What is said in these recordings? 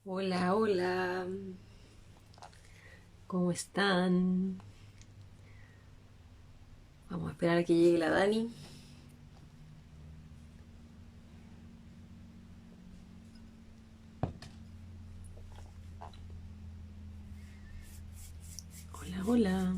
Hola, hola, ¿cómo están? Vamos a esperar a que llegue la Dani. Hola, hola.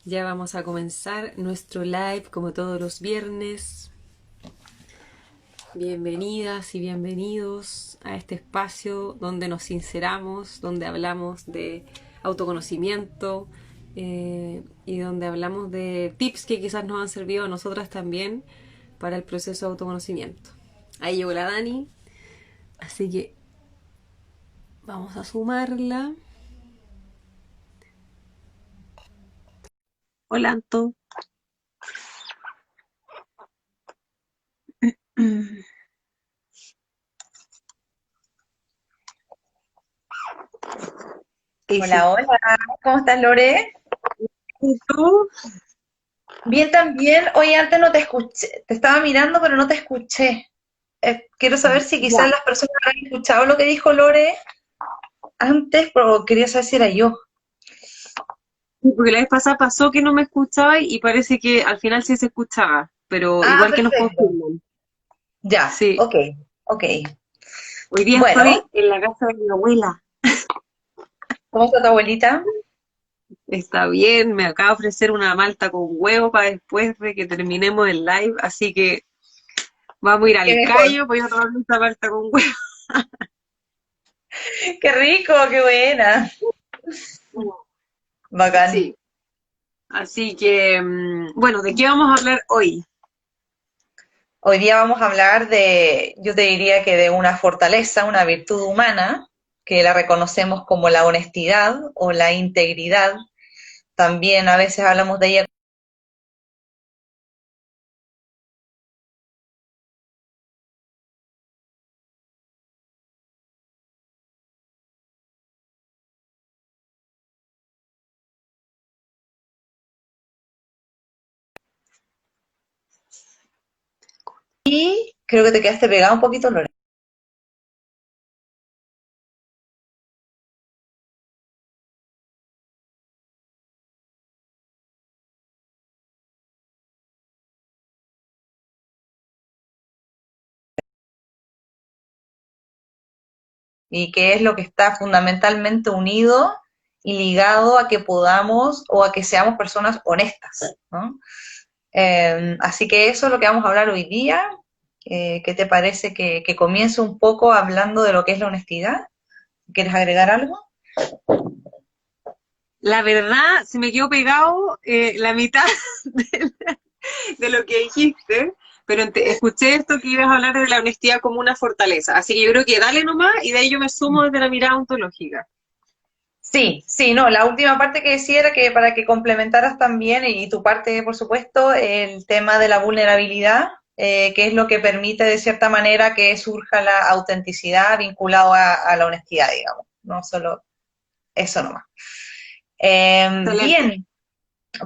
Ya vamos a comenzar nuestro live como todos los viernes. Bienvenidas y bienvenidos a este espacio donde nos sinceramos, donde hablamos de autoconocimiento y donde hablamos de tips que quizás nos han servido a nosotras también para el proceso de autoconocimiento. Ahí llegó la Dani, así que vamos a sumarla. Hola, Anto. Hola, Ese. hola, ¿cómo estás, Lore? ¿Y tú? Bien también. Oye, antes no te escuché, te estaba mirando, pero no te escuché. Quiero saber si quizás Ya. las personas han escuchado lo que dijo Lore antes, pero quería saber si era yo. Sí, porque la vez pasada pasó que no me escuchaba y parece que al final sí se escuchaba, pero Ah, igual que nos perfecto. confirman. Ya, Sí. ok, ok. Hoy día Bueno, estoy en la casa de mi abuela. ¿cómo está tu abuelita? Está bien, me acaba de ofrecer una malta con huevo para después de que terminemos el live, así que vamos a ir Qué al mejor. callo, voy a tomar esta malta con huevo. Qué rico, qué buena. Bacán. Sí. Así que, bueno, ¿de qué vamos a hablar hoy? Hoy día vamos a hablar de, yo te diría que de una fortaleza, una virtud humana, que la reconocemos como la honestidad o la integridad. También a veces hablamos de ella. Y creo que te quedaste pegado un poquito, Lore. Y qué es lo que está fundamentalmente unido y ligado a que podamos o a que seamos personas honestas, ¿no? Así que eso es lo que vamos a hablar hoy día. ¿Qué te parece que comience un poco hablando de lo que es la honestidad? ¿Quieres agregar algo? La verdad, se me quedó pegado la mitad de, de lo que dijiste, pero escuché esto que ibas a hablar de la honestidad como una fortaleza. Así que yo creo que dale nomás y de ahí yo me sumo desde la mirada ontológica. Sí, sí, no, la última parte que decía era que para que complementaras también, y tu parte, por supuesto, el tema de la vulnerabilidad, que es lo que permite de cierta manera que surja la autenticidad vinculado a la honestidad, digamos, no solo eso nomás. Excelente. Bien,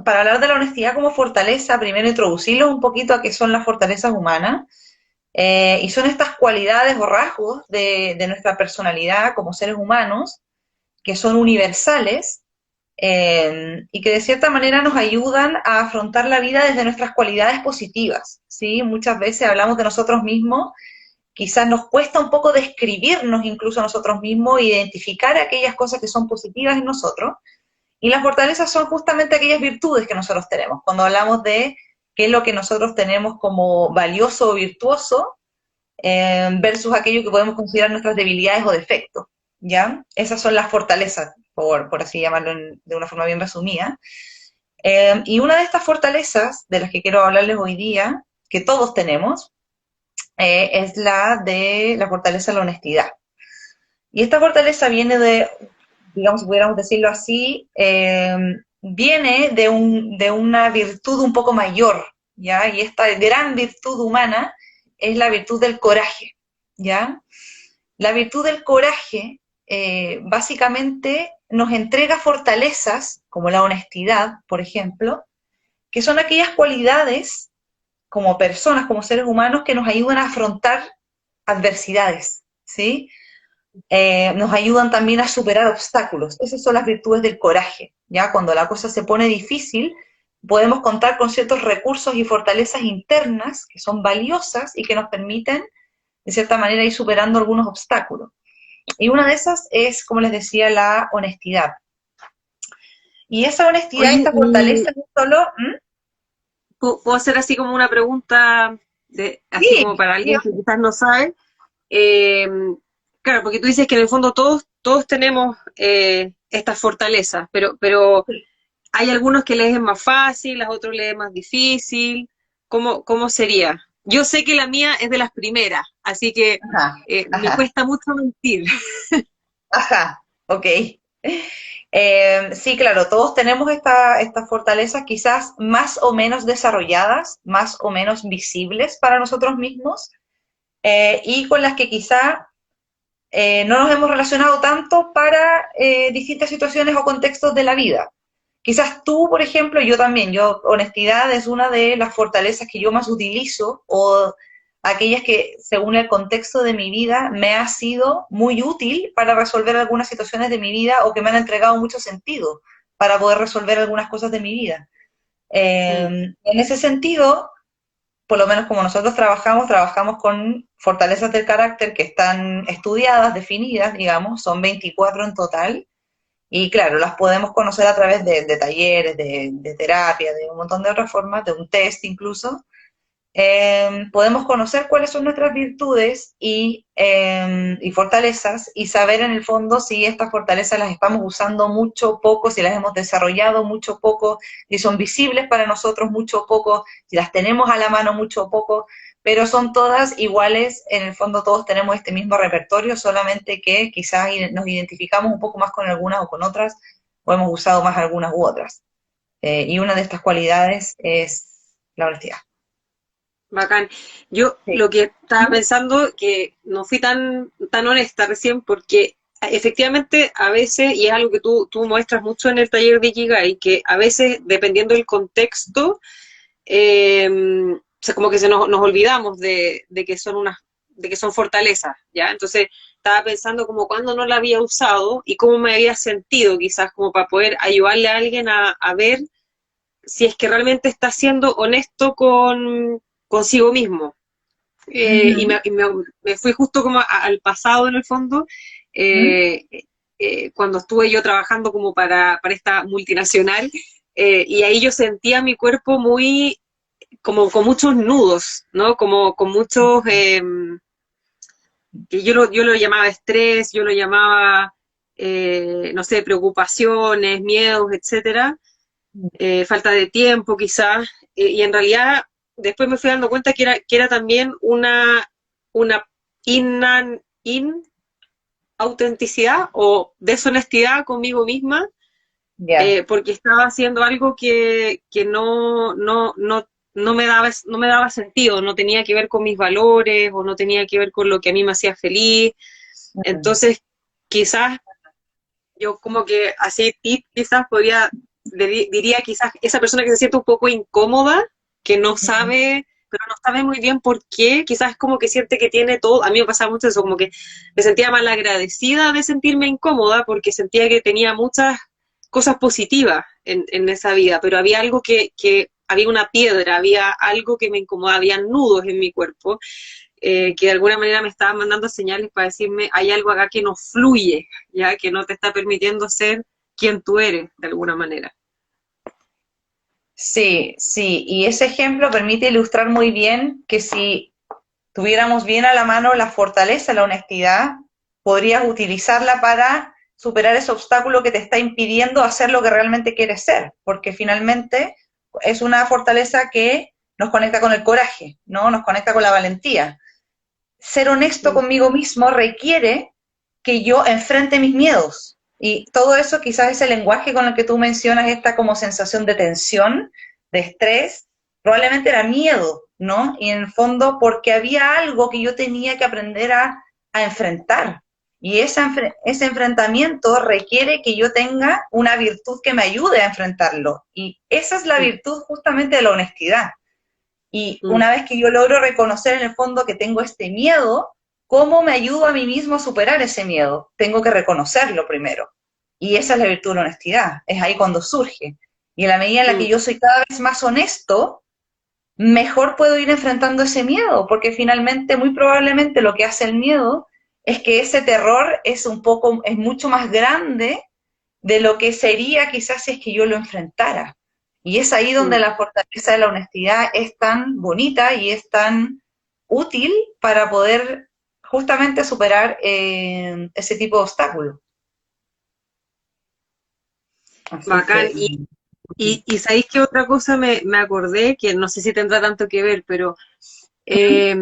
para hablar de la honestidad como fortaleza, primero introducirlos un poquito a qué son las fortalezas humanas, y son estas cualidades o rasgos de nuestra personalidad como seres humanos que son universales y que de cierta manera nos ayudan a afrontar la vida desde nuestras cualidades positivas, ¿sí? Muchas veces hablamos de nosotros mismos, quizás nos cuesta un poco describirnos incluso a nosotros mismos, identificar aquellas cosas que son positivas en nosotros, y las fortalezas son justamente aquellas virtudes que nosotros tenemos. Cuando hablamos de qué es lo que nosotros tenemos como valioso o virtuoso, versus aquello que podemos considerar nuestras debilidades o defectos, ¿ya? Esas son las fortalezas, por así llamarlo de una forma bien resumida. Y una de estas fortalezas de las que quiero hablarles hoy día, que todos tenemos, es la de la fortaleza de la honestidad. Y esta fortaleza viene de, digamos, si pudiéramos decirlo así, viene de una virtud un poco mayor, ¿ya? Y esta gran virtud humana es la virtud del coraje, ¿ya? La virtud del coraje básicamente nos entrega fortalezas, como la honestidad, por ejemplo, que son aquellas cualidades como personas, como seres humanos, que nos ayudan a afrontar adversidades, ¿sí? Nos ayudan también a superar obstáculos. Esas son las virtudes del coraje, ¿ya? Cuando la cosa se pone difícil, podemos contar con ciertos recursos y fortalezas internas que son valiosas y que nos permiten, de cierta manera, ir superando algunos obstáculos. Y una de esas es, como les decía, la honestidad. Y esa honestidad, Oye, esta fortaleza, no solo... ¿puedo hacer así como una pregunta, así Sí, como para sí, alguien que quizás no sabe? Eh, claro, porque tú dices que en el fondo todos tenemos estas fortalezas, pero hay algunos que les es más fácil, a otros les es más difícil. ¿Cómo sería? Yo sé que la mía es de las primeras, así que ajá, me ajá, cuesta mucho mentir. ajá, ok. Sí, claro, todos tenemos estas fortalezas quizás más o menos desarrolladas, más o menos visibles para nosotros mismos, y con las que quizá no nos hemos relacionado tanto para distintas situaciones o contextos de la vida. Quizás tú, por ejemplo, yo también, honestidad es una de las fortalezas que yo más utilizo o aquellas que, según el contexto de mi vida, me ha sido muy útil para resolver algunas situaciones de mi vida o que me han entregado mucho sentido para poder resolver algunas cosas de mi vida. Mm. En ese sentido, por lo menos como nosotros trabajamos con fortalezas del carácter que están estudiadas, definidas, digamos, son 24 en total, y claro, las podemos conocer a través de talleres, de terapia, de un montón de otras formas, de un test incluso. Podemos conocer cuáles son nuestras virtudes y fortalezas y saber en el fondo si estas fortalezas las estamos usando mucho o poco, si las hemos desarrollado mucho o poco, si son visibles para nosotros mucho o poco, si las tenemos a la mano mucho o poco, pero son todas iguales, en el fondo todos tenemos este mismo repertorio, solamente que quizás nos identificamos un poco más con algunas o con otras, o hemos usado más algunas u otras. Y una de estas cualidades es la honestidad. Bacán. Yo Sí. lo que estaba pensando, que no fui tan honesta recién, porque efectivamente a veces, y es algo que tú muestras mucho en el taller de Ikigai, que a veces, dependiendo del contexto, o sea, como que nos olvidamos de que son de que son fortalezas, ¿ya? Entonces, estaba pensando como cuándo no la había usado y cómo me había sentido, quizás, como para poder ayudarle a alguien a ver si es que realmente está siendo honesto consigo mismo. Me fui justo como al pasado en el fondo, Ujú. eh, cuando estuve yo trabajando como para esta multinacional, y ahí yo sentía mi cuerpo muy, como con muchos nudos, ¿no? Como con muchos, que yo lo llamaba estrés, yo lo llamaba, no sé, preocupaciones, miedos, etcétera, falta de tiempo quizás, y en realidad después me fui dando cuenta que era también una inautenticidad o deshonestidad conmigo misma, Ya. porque estaba haciendo algo que no me daba sentido, no tenía que ver con mis valores o no tenía que ver con lo que a mí me hacía feliz. Mm. Entonces, quizás yo como que así tip quizás podría, diría quizás esa persona que se siente un poco incómoda, que no Ujú. sabe, pero no sabe muy bien por qué, quizás como que siente que tiene todo, a mí me pasaba mucho eso, como que me sentía mal agradecida de sentirme incómoda porque sentía que tenía muchas cosas positivas en esa vida, pero había algo que había una piedra, había algo que me incomodaba, había nudos en mi cuerpo, que de alguna manera me estaban mandando señales para decirme, hay algo acá que no fluye, ya que no te está permitiendo ser quien tú eres, de alguna manera. Sí, sí, y ese ejemplo permite ilustrar muy bien que si tuviéramos bien a la mano la fortaleza, la honestidad, podrías utilizarla para superar ese obstáculo que te está impidiendo hacer lo que realmente quieres ser, porque finalmente es una fortaleza que nos conecta con el coraje, ¿no? Nos conecta con la valentía. Ser honesto Mm. conmigo mismo requiere que yo enfrente mis miedos. Y todo eso quizás ese lenguaje con el que tú mencionas esta como sensación de tensión, de estrés, probablemente era miedo, ¿no? Y en el fondo porque había algo que yo tenía que aprender a enfrentar. Y ese enfrentamiento requiere que yo tenga una virtud que me ayude a enfrentarlo. Y esa es la Mm, virtud justamente de la honestidad. Y mm, una vez que yo logro reconocer en el fondo que tengo este miedo, ¿cómo me ayudo a mí mismo a superar ese miedo? Tengo que reconocerlo primero. Y esa es la virtud de la honestidad. Es ahí cuando surge. Y en la medida en la que mm, yo soy cada vez más honesto, mejor puedo ir enfrentando ese miedo, porque finalmente, muy probablemente lo que hace el miedo es que ese terror es mucho más grande de lo que sería quizás si es que yo lo enfrentara. Y es ahí donde mm. la fortaleza de la honestidad es tan bonita y es tan útil para poder justamente superar ese tipo de obstáculos. Así Bacán. que, Y ¿sabéis qué otra cosa me acordé? Que no sé si tendrá tanto que ver, pero ujú, eh,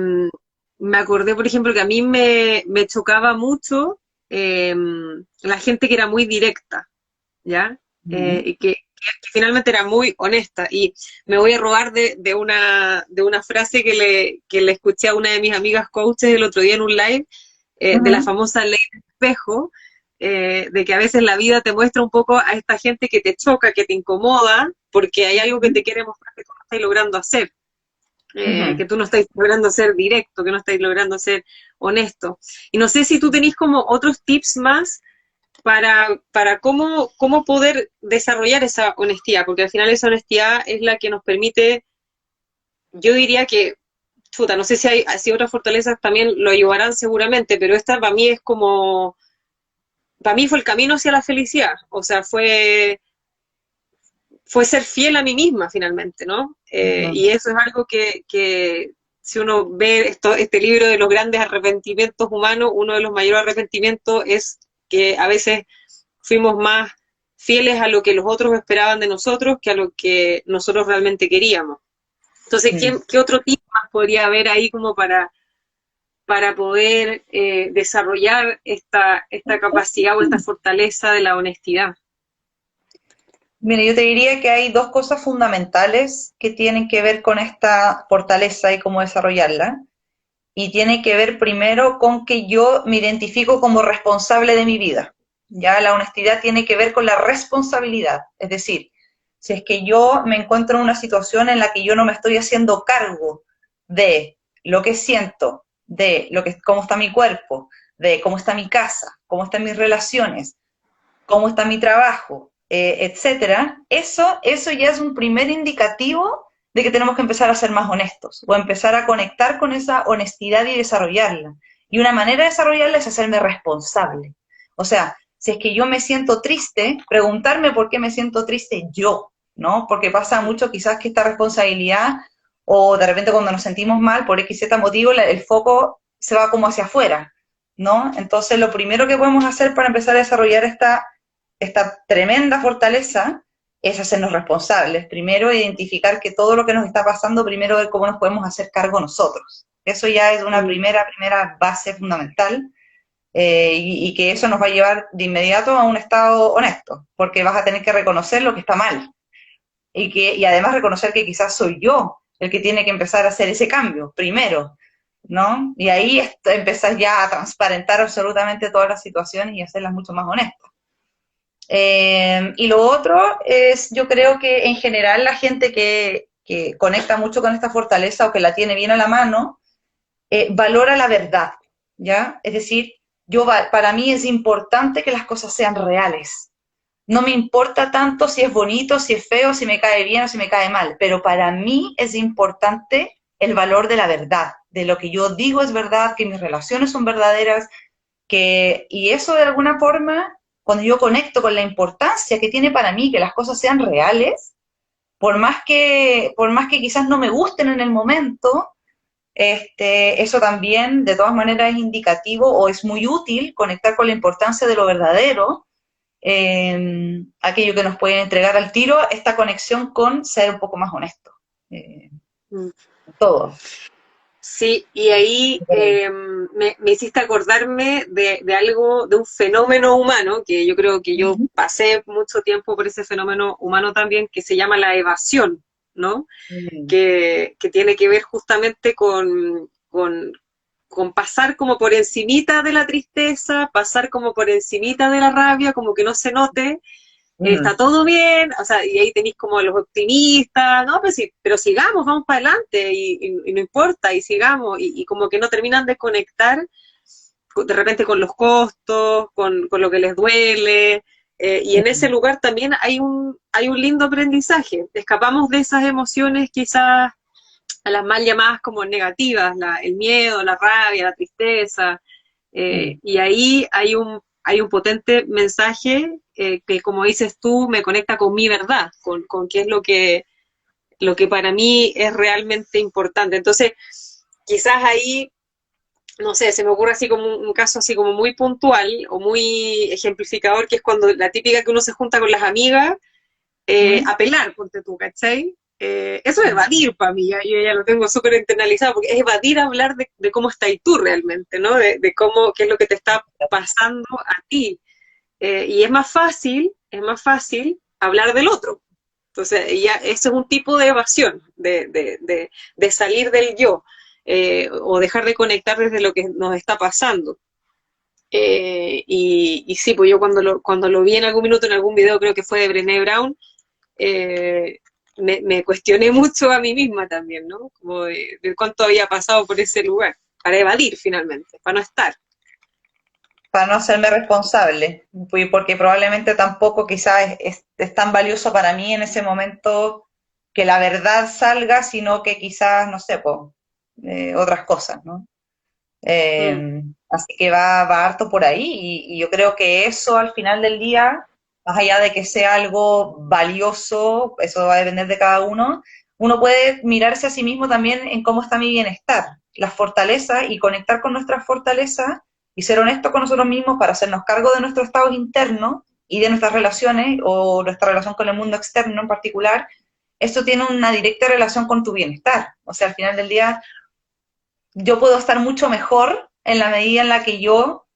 me acordé, por ejemplo, que a mí me chocaba mucho eh, la gente que era muy directa, ¿ya? ujú, Y que finalmente era muy honesta. Y me voy a robar de una frase que le escuché a una de mis amigas coaches el otro día en un live, de la ujú, famosa ley del espejo, de que a veces la vida te muestra un poco a esta gente que te choca, que te incomoda, porque hay algo que te quiere mostrar que tú no estás logrando hacer, ujú. que tú no estás logrando ser directo, que no estás logrando ser honesto. Y no sé si tú tenés como otros tips más para cómo poder desarrollar esa honestidad, porque al final esa honestidad es la que nos permite, yo diría que, chuta, no sé si otras fortalezas también lo ayudarán seguramente, pero esta para mí es como, para mí fue el camino hacia la felicidad, o sea, fue ser fiel a mí misma finalmente, ¿no? Y Ujú. eso es algo que si uno ve este libro de los grandes arrepentimientos humanos, uno de los mayores arrepentimientos es que a veces fuimos más fieles a lo que los otros esperaban de nosotros que a lo que nosotros realmente queríamos. Entonces, Mm. ¿qué otro tip más podría haber ahí como para poder desarrollar esta capacidad o esta fortaleza de la honestidad? Mira, yo te diría que hay dos cosas fundamentales que tienen que ver con esta fortaleza y cómo desarrollarla. Y tiene que ver primero con que yo me identifico como responsable de mi vida. Ya la honestidad tiene que ver con la responsabilidad. Es decir, si es que yo me encuentro en una situación en la que yo no me estoy haciendo cargo de lo que siento, de lo que, cómo está mi cuerpo, de cómo está mi casa, cómo están mis relaciones, cómo está mi trabajo, etcétera, eso ya es un primer indicativo de que tenemos que empezar a ser más honestos o empezar a conectar con esa honestidad y desarrollarla. Y una manera de desarrollarla es hacerme responsable. O sea, si es que yo me siento triste, preguntarme por qué me siento triste yo, ¿no? Porque pasa mucho quizás que esta responsabilidad o de repente cuando nos sentimos mal por X, Z motivo, el foco se va como hacia afuera, ¿no? Entonces, lo primero que podemos hacer para empezar a desarrollar esta tremenda fortaleza es hacernos responsables. Primero, identificar que todo lo que nos está pasando, primero ver cómo nos podemos hacer cargo nosotros. Eso ya es una Mm, primera base fundamental y que eso nos va a llevar de inmediato a un estado honesto, porque vas a tener que reconocer lo que está mal y además reconocer que quizás soy yo el que tiene que empezar a hacer ese cambio primero, ¿no? Y ahí empezás ya a transparentar absolutamente todas las situaciones y hacerlas mucho más honestas. Y lo otro es, yo creo que en general la gente que conecta mucho con esta fortaleza o que la tiene bien a la mano, valora la verdad, ¿ya? Es decir, para mí es importante que las cosas sean reales. No me importa tanto si es bonito, si es feo, si me cae bien o si me cae mal, pero para mí es importante el valor de la verdad, de lo que yo digo es verdad, que mis relaciones son verdaderas, y eso de alguna forma, cuando yo conecto con la importancia que tiene para mí que las cosas sean reales, por más que quizás no me gusten en el momento, eso también de todas maneras es indicativo o es muy útil conectar con la importancia de lo verdadero, aquello que nos puede entregar al tiro, esta conexión con ser un poco más honesto. Eh, mm. todo. Sí, y ahí me hiciste acordarme de algo, de un fenómeno humano, que yo creo que yo Ujú. pasé mucho tiempo por ese fenómeno humano también, que se llama la evasión. ¿no? Mm, Que tiene que ver justamente con pasar como por encimita de la tristeza, pasar como por encimita de la rabia, como que no se note, está mm. todo bien, o sea, y ahí tenéis como los optimistas, no, pero, sí, pero sigamos, vamos para adelante, y no importa, y sigamos, y como que no terminan de conectar de repente con los costos, con lo que les duele, y en ese Mm. lugar también hay un lindo aprendizaje. Escapamos de esas emociones quizás a las mal llamadas como negativas, el miedo, la rabia, la tristeza, Mm. y ahí hay un potente mensaje que, como dices tú, me conecta con mi verdad, con qué es lo que para mí es realmente importante. Entonces, quizás ahí no sé, se me ocurre así como un caso así como muy puntual o muy ejemplificador, que es cuando la típica que uno se junta con las amigas Mm. a pelar, ponte tú, ¿cachai? Eso es Mm. evadir para mí, yo ya lo tengo súper internalizado, porque es evadir hablar de cómo estás tú realmente, ¿no? De cómo, qué es lo que te está pasando a ti. Y es más fácil hablar del otro. Entonces, ya eso es un tipo de evasión, de salir del yo, o dejar de conectar desde lo que nos está pasando. Y sí, pues yo cuando lo vi en algún minuto, en algún video, creo que fue de Brené Brown, eh, me cuestioné mucho a mí misma también, ¿no? Como de cuánto había pasado por ese lugar, para evadir finalmente, para no estar. Para no hacerme responsable, porque probablemente tampoco quizás es tan valioso para mí en ese momento que la verdad salga, sino que quizás, no sé, pues, otras cosas, ¿no? Mm, Así que va harto por ahí y yo creo que eso al final del día, más allá de que sea algo valioso, eso va a depender de cada uno, uno puede mirarse a sí mismo también en cómo está mi bienestar, las fortalezas y conectar con nuestras fortalezas y ser honesto con nosotros mismos para hacernos cargo de nuestros estados internos y de nuestras relaciones o nuestra relación con el mundo externo en particular. Esto tiene una directa relación con tu bienestar. O sea, al final del día yo puedo estar mucho mejor en la medida en la que yo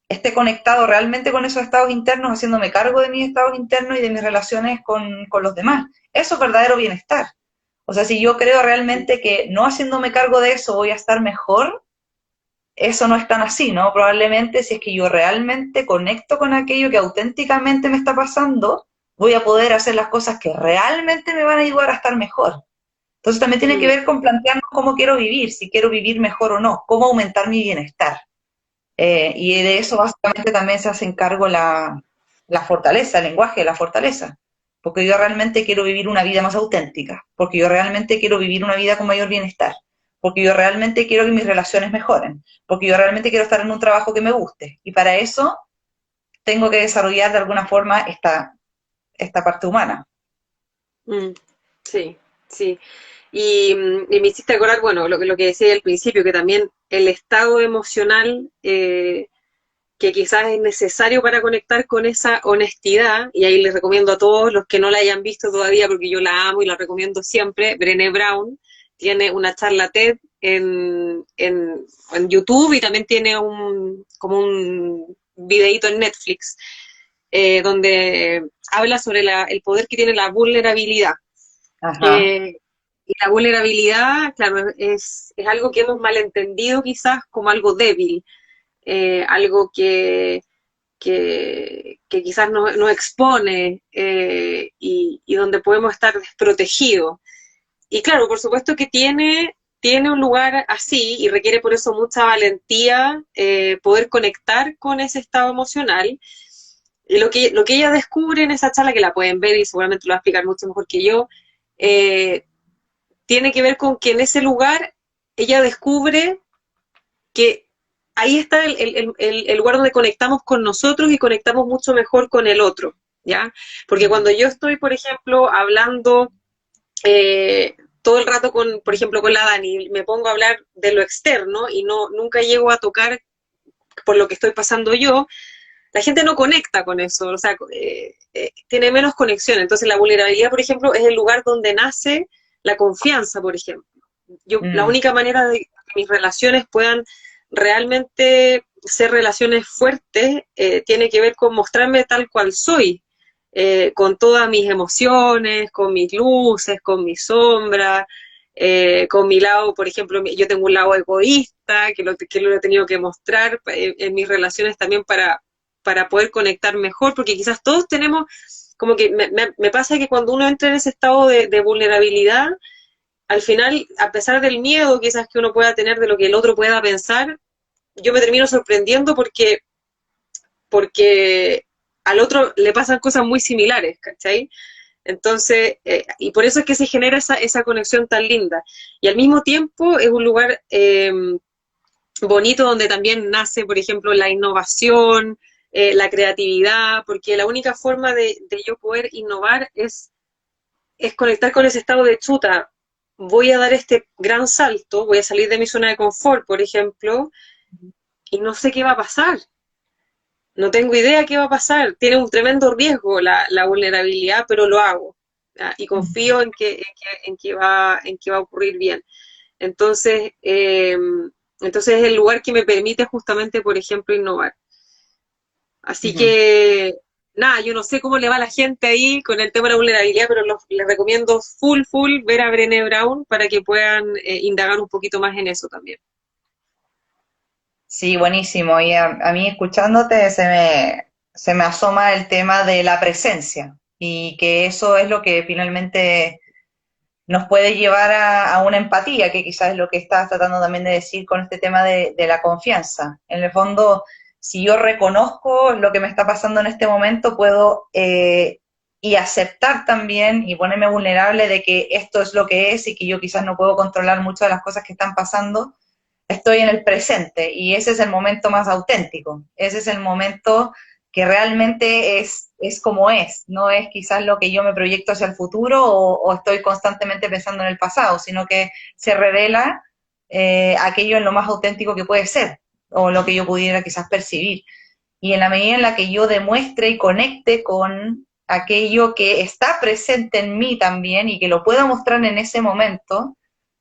esté conectado realmente con esos estados internos, haciéndome cargo de mis estados internos y de mis relaciones con los demás. Eso es verdadero bienestar. O sea, si yo creo realmente que no haciéndome cargo de eso voy a estar mejor, eso no es tan así, ¿no? Probablemente si es que yo realmente conecto con aquello que auténticamente me está pasando, voy a poder hacer las cosas que realmente me van a ayudar a estar mejor. Entonces también tiene que mm, ver con plantearnos cómo quiero vivir, si quiero vivir mejor o no, cómo aumentar mi bienestar. Y de eso básicamente también se hace cargo la fortaleza, el lenguaje de la fortaleza. Porque yo realmente quiero vivir una vida más auténtica, porque yo realmente quiero vivir una vida con mayor bienestar, porque yo realmente quiero que mis relaciones mejoren, porque yo realmente quiero estar en un trabajo que me guste. Y para eso tengo que desarrollar de alguna forma esta parte humana. mm, sí, sí. Y me hiciste acordar, bueno, lo que decía al principio, que también el estado emocional que quizás es necesario para conectar con esa honestidad, y ahí les recomiendo a todos los que no la hayan visto todavía, porque yo la amo y la recomiendo siempre, Brené Brown tiene una charla TED en YouTube y también tiene como un videíto en Netflix, donde habla sobre el poder que tiene la vulnerabilidad. Ajá. Eh, y la vulnerabilidad, claro, es algo que hemos malentendido quizás como algo débil, algo que quizás nos expone y donde podemos estar desprotegidos. Y claro, por supuesto que tiene un lugar así y requiere por eso mucha valentía poder conectar con ese estado emocional. Y lo que ella descubre en esa charla, que la pueden ver y seguramente lo va a explicar mucho mejor que yo, eh, tiene que ver con que en ese lugar ella descubre que ahí está el lugar donde conectamos con nosotros y conectamos mucho mejor con el otro, ¿ya? Porque cuando yo estoy, por ejemplo, hablando todo el rato con, por ejemplo, con la Dani, me pongo a hablar de lo externo y nunca llego a tocar por lo que estoy pasando yo, la gente no conecta con eso, o sea, tiene menos conexión. Entonces la vulnerabilidad, por ejemplo, es el lugar donde nace la confianza, por ejemplo. La Mm. única manera de que mis relaciones puedan realmente ser relaciones fuertes tiene que ver con mostrarme tal cual soy, con todas mis emociones, con mis luces, con mis sombras, con mi lado, por ejemplo, yo tengo un lado egoísta, que lo he tenido que mostrar en mis relaciones también para poder conectar mejor, porque quizás todos tenemos, como que me pasa que cuando uno entra en ese estado de vulnerabilidad, al final, a pesar del miedo quizás que uno pueda tener de lo que el otro pueda pensar, yo me termino sorprendiendo porque al otro le pasan cosas muy similares, ¿cachai? Entonces, y por eso es que se genera esa conexión tan linda. Y al mismo tiempo es un lugar bonito donde también nace, por ejemplo, la innovación, la creatividad, porque la única forma de yo poder innovar es conectar con ese estado de chuta. Voy a dar este gran salto, voy a salir de mi zona de confort, por ejemplo, y no sé qué va a pasar. No tengo idea qué va a pasar. Tiene un tremendo riesgo la vulnerabilidad, pero lo hago. ¿Ya? Y confío en que va a ocurrir bien. Entonces, entonces es el lugar que me permite justamente, por ejemplo, innovar. Así Ujú. que, nada, yo no sé cómo le va a la gente ahí con el tema de la vulnerabilidad, pero les recomiendo full ver a Brené Brown para que puedan indagar un poquito más en eso también. Sí, buenísimo. Y a mí escuchándote se me asoma el tema de la presencia y que eso es lo que finalmente nos puede llevar a una empatía, que quizás es lo que estás tratando también de decir con este tema de la confianza. En el fondo, si yo reconozco lo que me está pasando en este momento, puedo y aceptar también y ponerme vulnerable de que esto es lo que es y que yo quizás no puedo controlar muchas de las cosas que están pasando, estoy en el presente y ese es el momento más auténtico, ese es el momento que realmente es como es, no es quizás lo que yo me proyecto hacia el futuro o estoy constantemente pensando en el pasado, sino que se revela aquello en lo más auténtico que puede ser o lo que yo pudiera quizás percibir. Y en la medida en la que yo demuestre y conecte con aquello que está presente en mí también y que lo pueda mostrar en ese momento,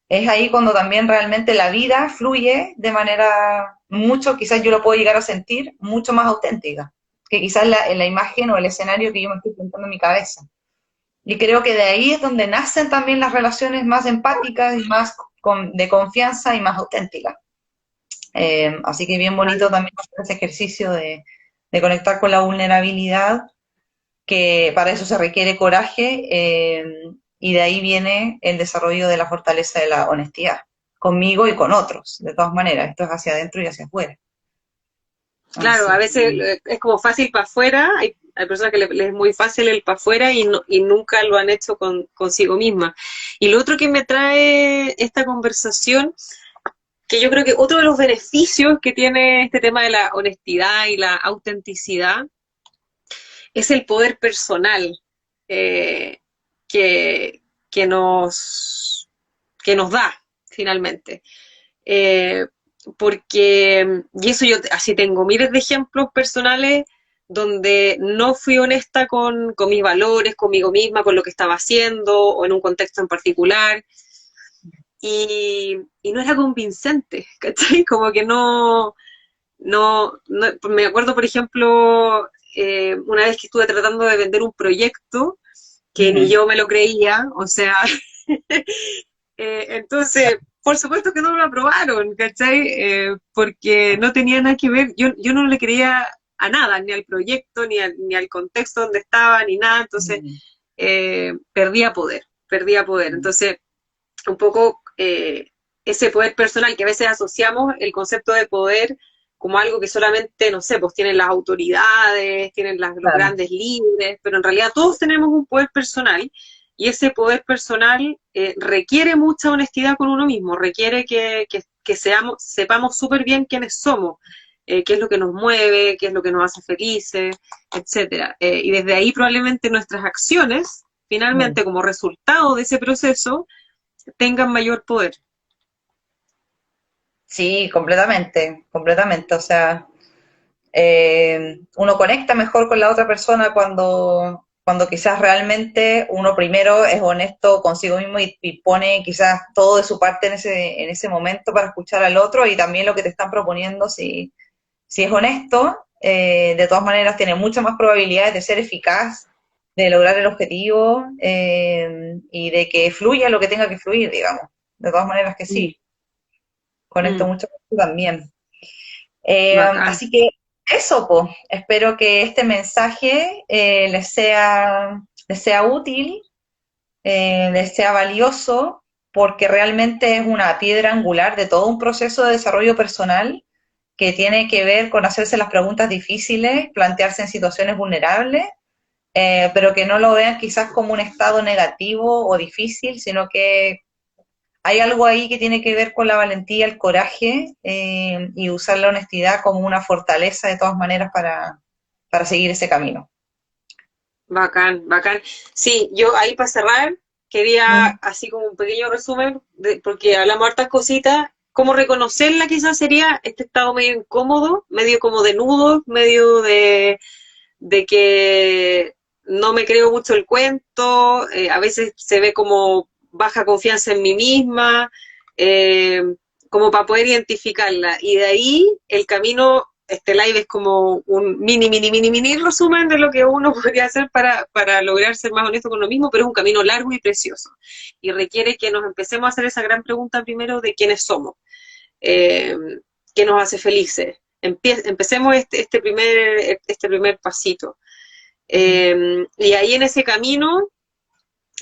es ahí cuando también realmente la vida fluye de manera mucho, quizás yo lo puedo llegar a sentir, mucho más auténtica, que quizás en la imagen o el escenario que yo me estoy pintando en mi cabeza. Y creo que de ahí es donde nacen también las relaciones más empáticas y más de confianza y más auténticas. Así que bien bonito también hacer ese ejercicio de conectar con la vulnerabilidad, que para eso se requiere coraje, y de ahí viene el desarrollo de la fortaleza de la honestidad, conmigo y con otros, de todas maneras, esto es hacia adentro y hacia afuera. Claro, Así a veces que, es como fácil para afuera, hay personas que les es muy fácil el para afuera y nunca lo han hecho consigo misma. Y lo otro que me trae esta conversación, que yo creo que otro de los beneficios que tiene este tema de la honestidad y la autenticidad es el poder personal eh, que, que, nos, que nos da finalmente. Eh, porque, y eso yo así tengo miles de ejemplos personales donde no fui honesta con mis valores, conmigo misma, con lo que estaba haciendo o en un contexto en particular y no era convincente, ¿cachai? Como que no me acuerdo, por ejemplo, una vez que estuve tratando de vender un proyecto que ni ujú, yo me lo creía, o sea, entonces, por supuesto que no me lo aprobaron, ¿cachai? Porque no tenía nada que ver, yo no le creía a nada, ni al proyecto, ni al contexto donde estaba, ni nada, entonces ujú, perdía poder. Entonces, un poco ese poder personal que a veces asociamos el concepto de poder como algo que solamente, no sé, pues tienen las autoridades, tienen los claro. grandes líderes, pero en realidad todos tenemos un poder personal y ese poder personal requiere mucha honestidad con uno mismo, requiere que sepamos súper bien quiénes somos, qué es lo que nos mueve, qué es lo que nos hace felices, etcétera. Y desde ahí probablemente nuestras acciones, Mm. finalmente como resultado de ese proceso, tengan mayor poder. Sí, completamente, completamente. O sea, uno conecta mejor con la otra persona cuando quizás realmente uno primero es honesto consigo mismo y pone quizás todo de su parte en ese momento para escuchar al otro y también lo que te están proponiendo, si es honesto, de todas maneras tiene muchas más probabilidades de ser eficaz de lograr el objetivo y de que fluya lo que tenga que fluir, digamos. De todas maneras que Mm, sí, conecto mm, mucho con tú también. bacán. Así que eso, pues, espero que este mensaje les sea útil, les sea valioso, porque realmente es una piedra angular de todo un proceso de desarrollo personal que tiene que ver con hacerse las preguntas difíciles, plantearse en situaciones vulnerables, pero que no lo vean quizás como un estado negativo o difícil, sino que hay algo ahí que tiene que ver con la valentía, el coraje y usar la honestidad como una fortaleza de todas maneras para seguir ese camino. Bacán, bacán. Sí, yo ahí para cerrar quería Mm. así como un pequeño resumen, porque hablamos hartas cositas. ¿Cómo reconocerla quizás sería este estado medio incómodo, medio como de nudo, medio de que no me creo mucho el cuento, a veces se ve como baja confianza en mí misma, eh, como para poder identificarla. Y de ahí el camino, este live es como un mini resumen de lo que uno podría hacer para lograr ser más honesto con uno mismo, pero es un camino largo y precioso. Y requiere que nos empecemos a hacer esa gran pregunta primero de quiénes somos, eh, qué nos hace felices. Empecemos este primer pasito. Y ahí en ese camino,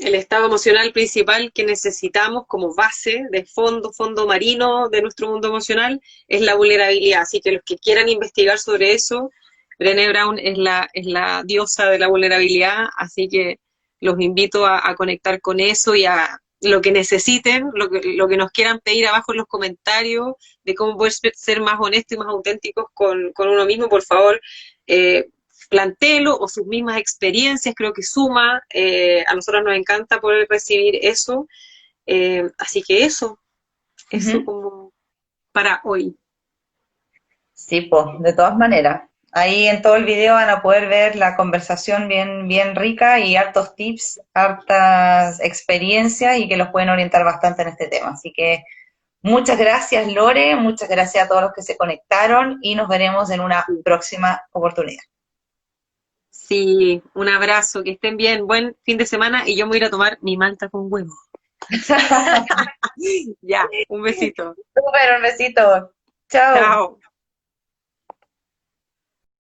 el estado emocional principal que necesitamos como base de fondo marino de nuestro mundo emocional es la vulnerabilidad. Así que los que quieran investigar sobre eso, Brené Brown es la diosa de la vulnerabilidad, así que los invito a conectar con eso y a lo que necesiten, lo que nos quieran pedir abajo en los comentarios de cómo poder ser más honestos y más auténticos con uno mismo, por favor, plantéelo o sus mismas experiencias, creo que suma. A nosotros nos encanta poder recibir eso. Así que eso Ujú. como para hoy. Sí, pues, de todas maneras. Ahí en todo el video van a poder ver la conversación bien rica y hartos tips, hartas experiencias y que los pueden orientar bastante en este tema. Así que muchas gracias, Lore, muchas gracias a todos los que se conectaron y nos veremos en una próxima oportunidad. Sí, un abrazo, que estén bien, buen fin de semana y yo me voy a ir a tomar mi malta con huevo. Ya, un besito. Súper, un besito. Chao. Chao.